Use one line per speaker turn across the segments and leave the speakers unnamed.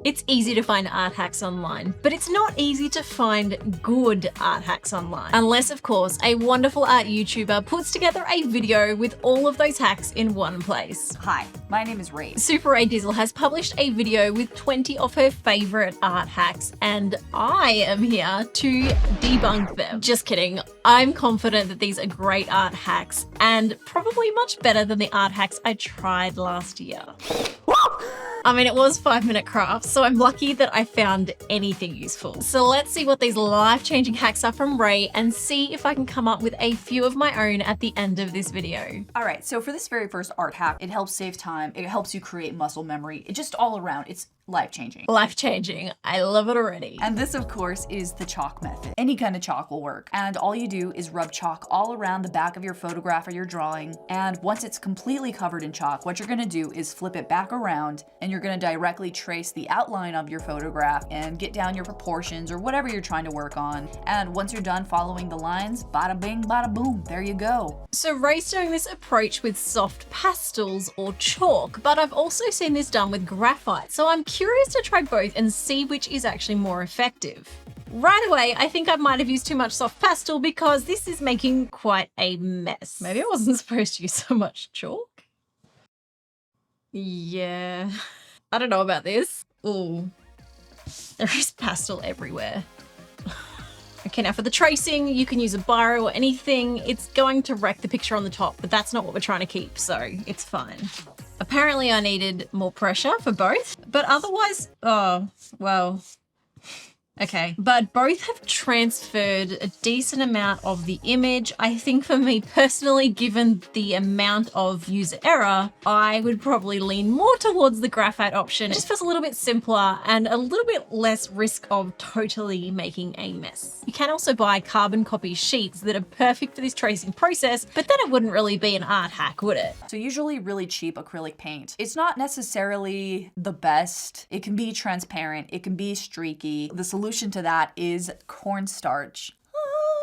It's easy to find art hacks online, but it's not easy to find good art hacks online. Unless, of course, a wonderful art YouTuber puts together a video with all of those hacks in one place.
Hi, my name is Rae.
Super Rae Dizzle has published a video with 20 of her favorite art hacks, and I am here to debunk them. Just kidding. I'm confident that these are great art hacks and probably much better than the art hacks I tried last year. I mean, it was 5-minute crafts, so I'm lucky that I found anything useful. So let's see what these life-changing hacks are from Rae and see if I can come up with a few of my own at the end of this video.
All right, so for this very first art hack, it helps save time, it helps you create muscle memory, it just all around, it's life-changing.
Life-changing. I love it already.
And this, of course, is the chalk method. Any kind of chalk will work. And all you do is rub chalk all around the back of your photograph or your drawing. And once it's completely covered in chalk, what you're gonna do is flip it back around and you're gonna directly trace the outline of your photograph and get down your proportions or whatever you're trying to work on. And once you're done following the lines, bada bing, bada boom, there you go.
So Rae's doing this approach with soft pastels or chalk, but I've also seen this done with graphite. So I'm curious to try both and see which is actually more effective. Right away, I think I might have used too much soft pastel because this is making quite a mess. Maybe I wasn't supposed to use so much chalk? Yeah, I don't know about this. Ooh, there is pastel everywhere. Okay, now for the tracing, you can use a biro or anything. It's going to wreck the picture on the top, but that's not what we're trying to keep, so it's fine. Apparently I needed more pressure for both, but otherwise, oh, well, okay. But both have transferred a decent amount of the image. I think for me personally, given the amount of user error, I would probably lean more towards the graphite option. It just feels a little bit simpler and a little bit less risk of totally making a mess. You can also buy carbon copy sheets that are perfect for this tracing process, but then it wouldn't really be an art hack, would it?
So usually really cheap acrylic paint. It's not necessarily the best. It can be transparent, it can be streaky. The solution to that is cornstarch.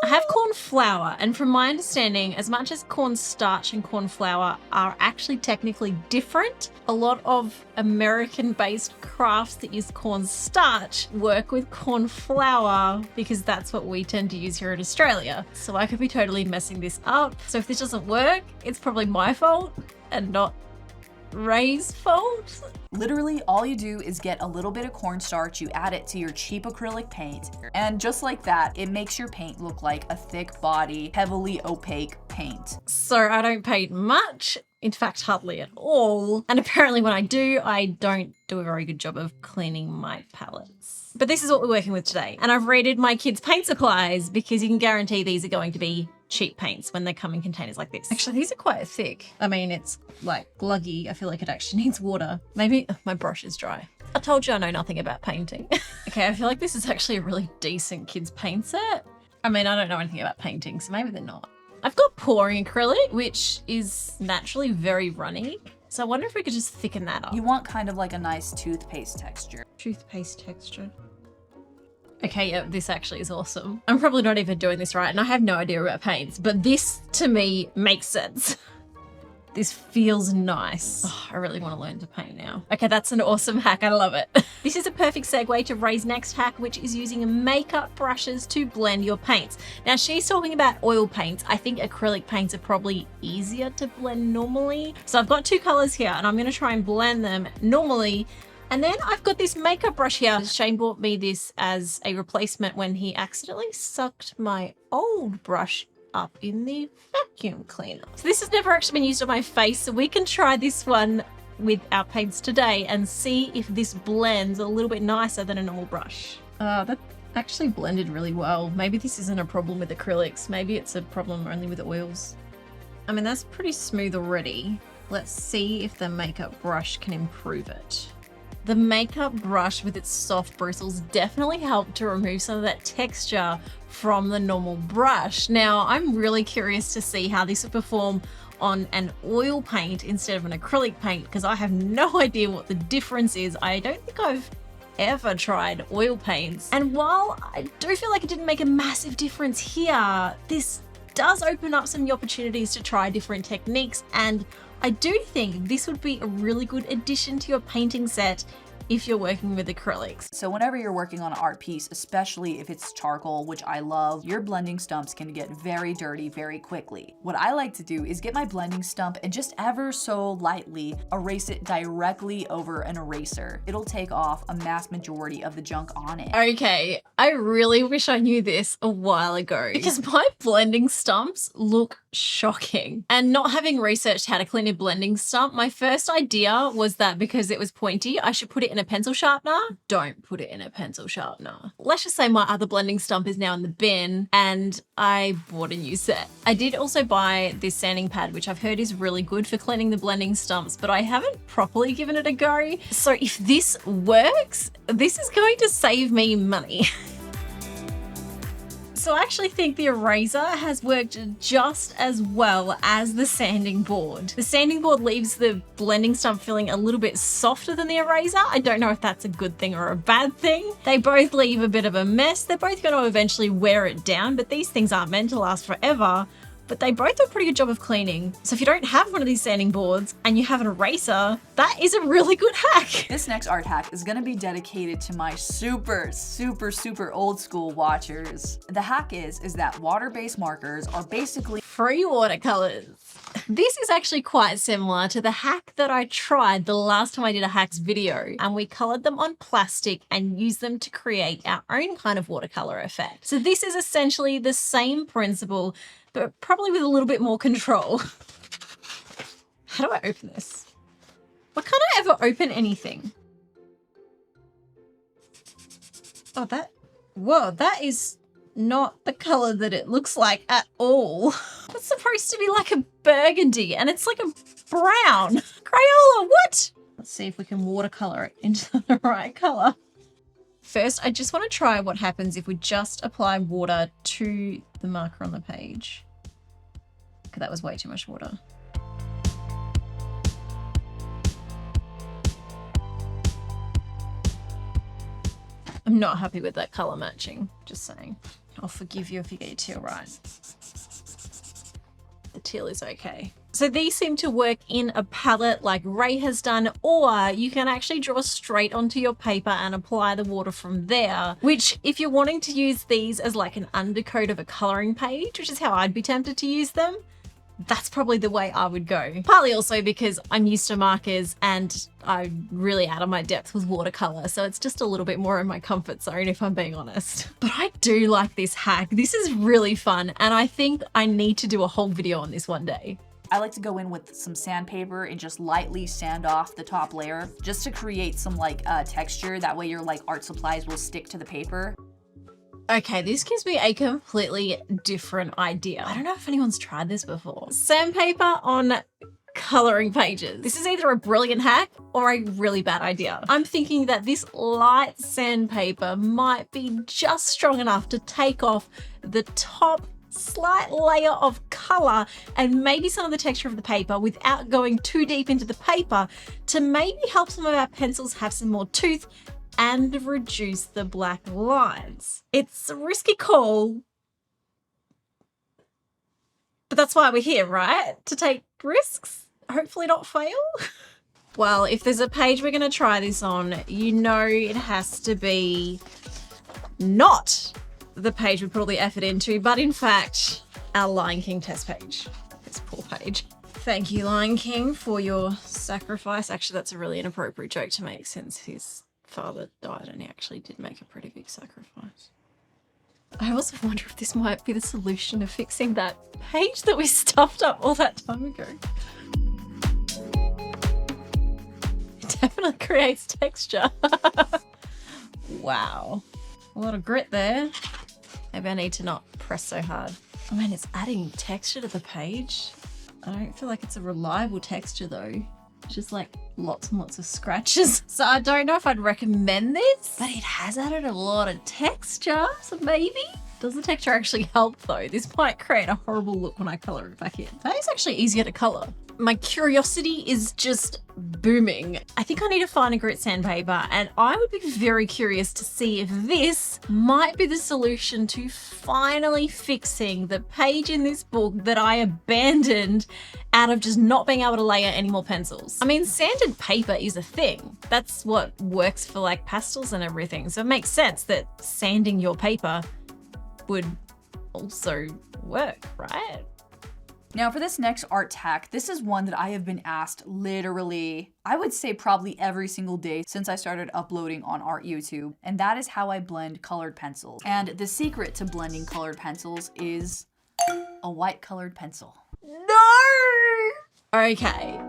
I have corn flour, and from my understanding, as much as corn starch and corn flour are actually technically different, a lot of American-based crafts that use corn starch work with corn flour because that's what we tend to use here in Australia. So I could be totally messing this up. So if this doesn't work, it's probably my fault and not Rae's fault.
Literally all you do is get a little bit of cornstarch, you add it to your cheap acrylic paint, and just like that, it makes your paint look like a thick body, heavily opaque paint.
So I don't paint much, in fact hardly at all, and apparently when I do, I don't do a very good job of cleaning my palettes. But this is what we're working with today, and I've rated my kids' paint supplies because you can guarantee these are going to be cheap paints when they come in containers like this. Actually, these are quite thick. I mean, it's like gluggy. I feel like it actually needs water. Maybe my brush is dry. I told you I know nothing about painting. Okay, I feel like this is actually a really decent kids paint set. I mean, I don't know anything about painting, so maybe they're not. I've got pouring acrylic, which is naturally very runny. So I wonder if we could just thicken that up.
You want kind of like a nice toothpaste texture.
Toothpaste texture. Okay, yeah, this actually is awesome. I'm probably not even doing this right, and I have no idea about paints, but this, to me, makes sense. This feels nice. Oh, I really want to learn to paint now. Okay, that's an awesome hack. I love it. This is a perfect segue to Rae's next hack, which is using makeup brushes to blend your paints. Now, she's talking about oil paints. I think acrylic paints are probably easier to blend normally. So I've got two colors here, and I'm going to try and blend them normally. And then I've got this makeup brush here. Shane bought me this as a replacement when he accidentally sucked my old brush up in the vacuum cleaner. So this has never actually been used on my face, so we can try this one with our paints today and see if this blends a little bit nicer than a normal brush. That actually blended really well. Maybe this isn't a problem with acrylics. Maybe it's a problem only with oils. I mean, that's pretty smooth already. Let's see if the makeup brush can improve it. The makeup brush with its soft bristles definitely helped to remove some of that texture from the normal brush. Now, I'm really curious to see how this would perform on an oil paint instead of an acrylic paint because I have no idea what the difference is. I don't think I've ever tried oil paints. And while I do feel like it didn't make a massive difference here, this does open up some opportunities to try different techniques, and I do think this would be a really good addition to your painting set if you're working with acrylics.
So whenever you're working on an art piece, especially if it's charcoal, which I love, your blending stumps can get very dirty very quickly. What I like to do is get my blending stump and just ever so lightly erase it directly over an eraser. It'll take off a mass majority of the junk on it.
Okay, I really wish I knew this a while ago because my blending stumps look shocking. And not having researched how to clean a blending stump, my first idea was that because it was pointy, I should put it in a pencil sharpener. Don't put it in a pencil sharpener. Let's just say my other blending stump is now in the bin and I bought a new set. I did also buy this sanding pad, which I've heard is really good for cleaning the blending stumps, but I haven't properly given it a go. So if this works, this is going to save me money. So I actually think the eraser has worked just as well as the sanding board. The sanding board leaves the blending stump feeling a little bit softer than the eraser. I don't know if that's a good thing or a bad thing. They both leave a bit of a mess. They're both going to eventually wear it down, but these things aren't meant to last forever. But they both do a pretty good job of cleaning. So if you don't have one of these sanding boards and you have an eraser, that is a really good hack.
This next art hack is gonna be dedicated to my super old school watchers. The hack is that water-based markers are basically
free watercolors. This is actually quite similar to the hack that I tried the last time I did a hacks video, and we colored them on plastic and used them to create our own kind of watercolor effect. So this is essentially the same principle, but probably with a little bit more control. How do I open this? Why can't I ever open anything? Oh, whoa, that is not the color that it looks like at all. It's supposed to be like a burgundy and it's like a brown. Crayola, what? Let's see if we can watercolor it into the right color. First, I just want to try what happens if we just apply water to the marker on the page. Okay, that was way too much water. I'm not happy with that color matching, just saying. I'll forgive you if you get your teal right. The teal is okay. So these seem to work in a palette like Rae has done, or you can actually draw straight onto your paper and apply the water from there, which if you're wanting to use these as like an undercoat of a coloring page, which is how I'd be tempted to use them, that's probably the way I would go. Partly also because I'm used to markers and I'm really out of my depth with watercolor, so it's just a little bit more in my comfort zone if I'm being honest. But I do like this hack. This is really fun and I think I need to do a whole video on this one day.
I like to go in with some sandpaper and just lightly sand off the top layer just to create some like texture. That way your like art supplies will stick to the paper.
Okay, this gives me a completely different idea. I don't know if anyone's tried this before. Sandpaper on coloring pages. This is either a brilliant hack or a really bad idea. I'm thinking that this light sandpaper might be just strong enough to take off the top slight layer of color and maybe some of the texture of the paper without going too deep into the paper to maybe help some of our pencils have some more tooth and reduce the black lines. It's a risky call, but that's why we're here, right? To take risks, hopefully not fail. Well, if there's a page we're gonna try this on, you know it has to be not the page we put all the effort into, but in fact, our Lion King test page. This poor page. Thank you, Lion King, for your sacrifice. Actually, that's a really inappropriate joke to make since his father died and he actually did make a pretty big sacrifice. I also wonder if this might be the solution of fixing that page that we stuffed up all that time ago. It definitely creates texture. Wow. A lot of grit there. Maybe I need to not press so hard. Oh man, it's adding texture to the page. I don't feel like it's a reliable texture though. It's just like lots and lots of scratches. So I don't know if I'd recommend this, but it has added a lot of texture, so maybe. Does the texture actually help though? This might create a horrible look when I color it back in. That is actually easier to color. My curiosity is just booming. I think I need to find a grit sandpaper, and I would be very curious to see if this might be the solution to finally fixing the page in this book that I abandoned out of just not being able to layer any more pencils. I mean, sanded paper is a thing. That's what works for like pastels and everything. So it makes sense that sanding your paper would also work, right?
Now for this next art hack, this is one that I have been asked literally, I would say probably every single day since I started uploading on Art YouTube, and that is how I blend colored pencils. And the secret to blending colored pencils is a white colored pencil.
No! Okay.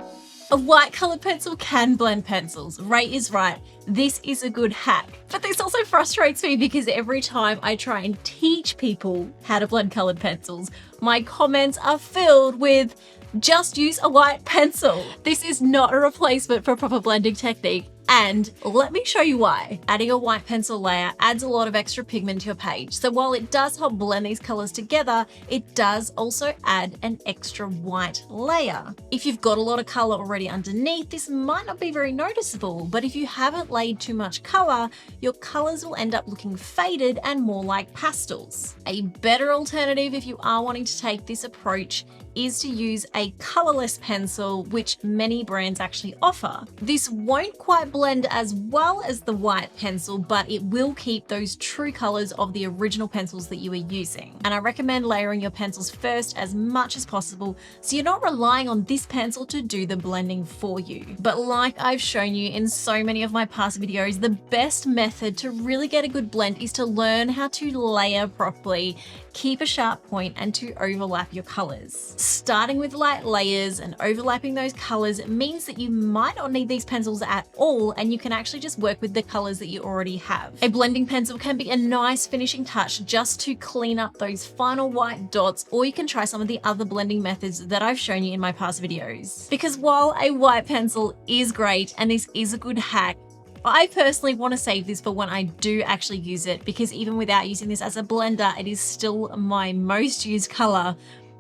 A white colored pencil can blend pencils. Rae is right. This is a good hack. But this also frustrates me because every time I try and teach people how to blend colored pencils, my comments are filled with just use a white pencil. This is not a replacement for proper blending technique. And let me show you why. Adding a white pencil layer adds a lot of extra pigment to your page. So while it does help blend these colors together, it does also add an extra white layer. If you've got a lot of color already underneath, this might not be very noticeable, but if you haven't laid too much color, your colors will end up looking faded and more like pastels. A better alternative if you are wanting to take this approach is to use a colorless pencil, which many brands actually offer. This won't quite blend as well as the white pencil, but it will keep those true colors of the original pencils that you are using. And I recommend layering your pencils first as much as possible, so you're not relying on this pencil to do the blending for you. But like I've shown you in so many of my past videos, the best method to really get a good blend is to learn how to layer properly, keep a sharp point, and to overlap your colors. Starting with light layers and overlapping those colors means that you might not need these pencils at all, and you can actually just work with the colors that you already have. A blending pencil can be a nice finishing touch just to clean up those final white dots, or you can try some of the other blending methods that I've shown you in my past videos. Because while a white pencil is great and this is a good hack, I personally want to save this for when I do actually use it, because even without using this as a blender, it is still my most used color,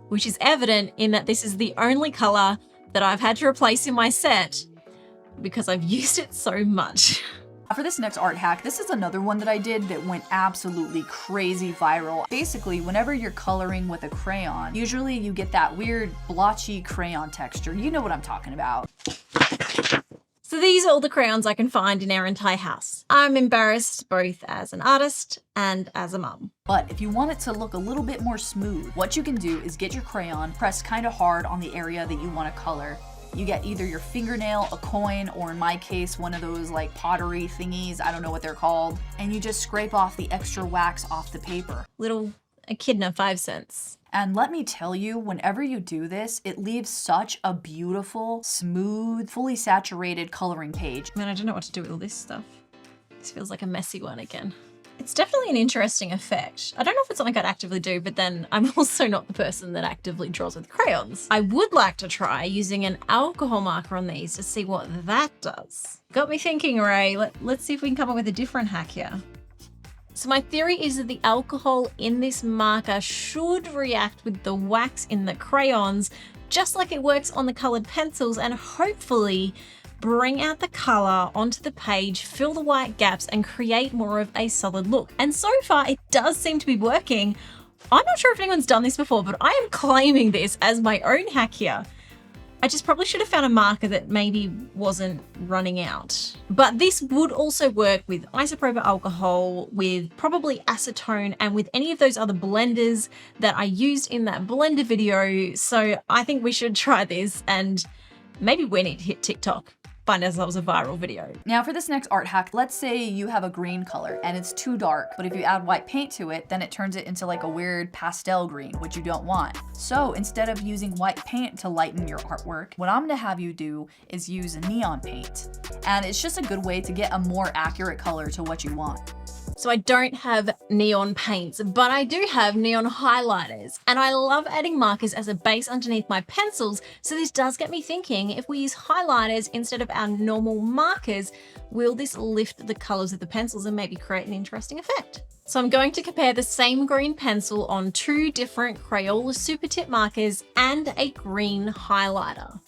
which is evident in that this is the only color that I've had to replace in my set because I've used it so much.
For this next art hack, this is another one that I did that went absolutely crazy viral. Basically, whenever you're coloring with a crayon, usually you get that weird blotchy crayon texture. You know what I'm talking about.
So these are all the crayons I can find in our entire house. I'm embarrassed both as an artist and as a mum.
But if you want it to look a little bit more smooth, what you can do is get your crayon, press kind of hard on the area that you want to color. You get either your fingernail, a coin, or in my case, one of those like pottery thingies, I don't know what they're called, and you just scrape off the extra wax off the paper.
Little echidna 5 cents.
And let me tell you, whenever you do this, it leaves such a beautiful, smooth, fully saturated coloring page.
Man, I don't know what to do with all this stuff. This feels like a messy one again. It's definitely an interesting effect. I don't know if it's something I'd actively do, but then I'm also not the person that actively draws with crayons. I would like to try using an alcohol marker on these to see what that does. Got me thinking, Rae. Let's see if we can come up with a different hack here. So my theory is that the alcohol in this marker should react with the wax in the crayons, just like it works on the colored pencils, and hopefully bring out the color onto the page, fill the white gaps, and create more of a solid look. And so far, it does seem to be working. I'm not sure if anyone's done this before, but I am claiming this as my own hack here. I just probably should have found a marker that maybe wasn't running out. But this would also work with isopropyl alcohol, with probably acetone, and with any of those other blenders that I used in that blender video. So I think we should try this, and maybe we need to hit TikTok. Find ourselves a viral video.
Now for this next art hack, let's say you have a green color and it's too dark, but if you add white paint to it, then it turns it into like a weird pastel green, which you don't want. So instead of using white paint to lighten your artwork, what I'm gonna have you do is use neon paint. And it's just a good way to get a more accurate color to what you want.
So I don't have neon paints, but I do have neon highlighters, and I love adding markers as a base underneath my pencils. So this does get me thinking, if we use highlighters instead of our normal markers, will this lift the colors of the pencils and maybe create an interesting effect? So I'm going to compare the same green pencil on 2 different Crayola Super Tip markers and a green highlighter.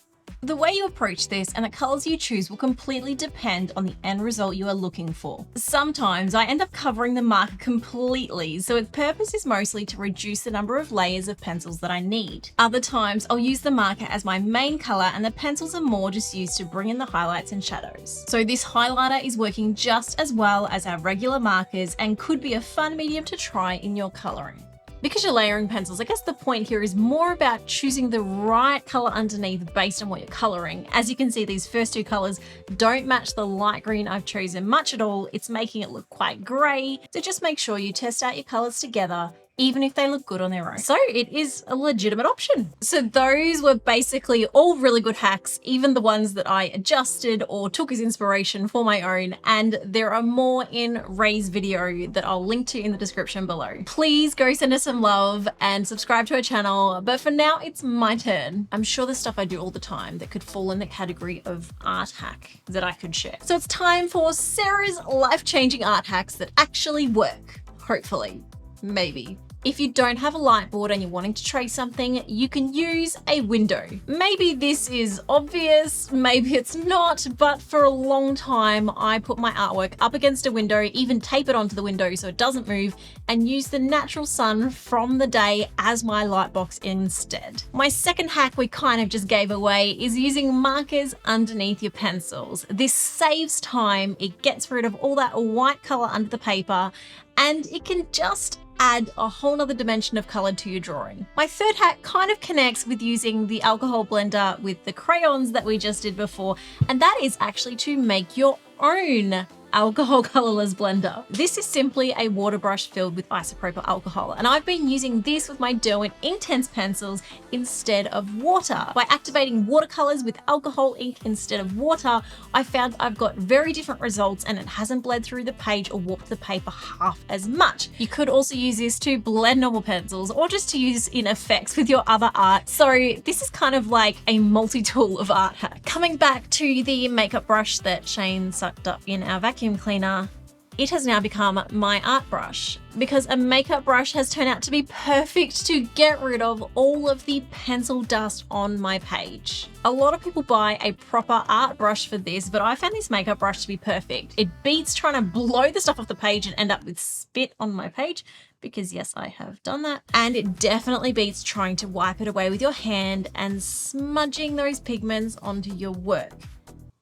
The way you approach this and the colors you choose will completely depend on the end result you are looking for. Sometimes I end up covering the marker completely, so its purpose is mostly to reduce the number of layers of pencils that I need. Other times I'll use the marker as my main color and the pencils are more just used to bring in the highlights and shadows. So this highlighter is working just as well as our regular markers and could be a fun medium to try in your coloring. Because you're layering pencils, I guess the point here is more about choosing the right color underneath based on what you're coloring. As you can see, these first two colors don't match the light green I've chosen much at all. It's making it look quite gray. So just make sure you test out your colors together, even if they look good on their own. So it is a legitimate option. So those were basically all really good hacks, even the ones that I adjusted or took as inspiration for my own. And there are more in Rae's video that I'll link to in the description below. Please go send us some love and subscribe to our channel. But for now, it's my turn. I'm sure there's stuff I do all the time that could fall in the category of art hack that I could share. So it's time for Sarah's life-changing art hacks that actually work. Hopefully, maybe. If you don't have a light board and you're wanting to trace something, you can use a window. Maybe this is obvious, maybe it's not, but for a long time, I put my artwork up against a window, even tape it onto the window so it doesn't move, and use the natural sun from the day as my light box instead. My second hack we kind of just gave away is using markers underneath your pencils. This saves time, it gets rid of all that white color under the paper, and it can just add a whole nother dimension of color to your drawing. My third hack kind of connects with using the alcohol blender with the crayons that we just did before, and that is actually to make your own alcohol colorless blender. This is simply a water brush filled with isopropyl alcohol, and I've been using this with my Derwent Inktense pencils instead of water. By activating watercolors with alcohol ink instead of water, I found I've got very different results and it hasn't bled through the page or warped the paper half as much. You could also use this to blend normal pencils or just to use in effects with your other art. So this is kind of like a multi-tool of art hack. Coming back to the makeup brush that Shane sucked up in our vacuum cleaner, it has now become my art brush because a makeup brush has turned out to be perfect to get rid of all of the pencil dust on my page. A lot of people buy a proper art brush for this, but I found this makeup brush to be perfect. It beats trying to blow the stuff off the page and end up with spit on my page, because yes, I have done that. And it definitely beats trying to wipe it away with your hand and smudging those pigments onto your work,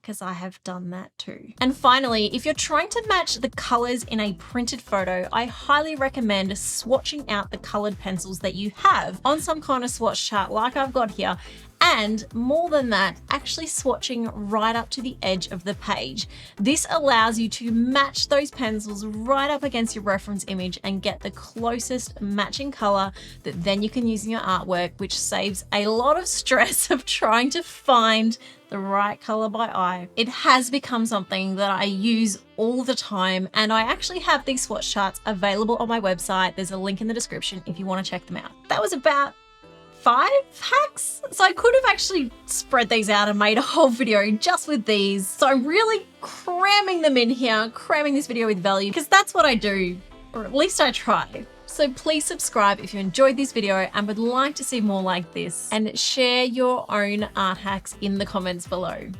because I have done that too. And finally, if you're trying to match the colors in a printed photo, I highly recommend swatching out the colored pencils that you have on some kind of swatch chart like I've got here. And more than that, actually swatching right up to the edge of the page. This allows you to match those pencils right up against your reference image and get the closest matching color that then you can use in your artwork, which saves a lot of stress of trying to find the right color by eye. It has become something that I use all the time, and I actually have these swatch charts available on my website. There's a link in the description if you want to check them out. That was about 5 hacks. So I could have actually spread these out and made a whole video just with these. So I'm really cramming them in here, cramming this video with value, because that's what I do, or at least I try. So please subscribe if you enjoyed this video and would like to see more like this, and share your own art hacks in the comments below.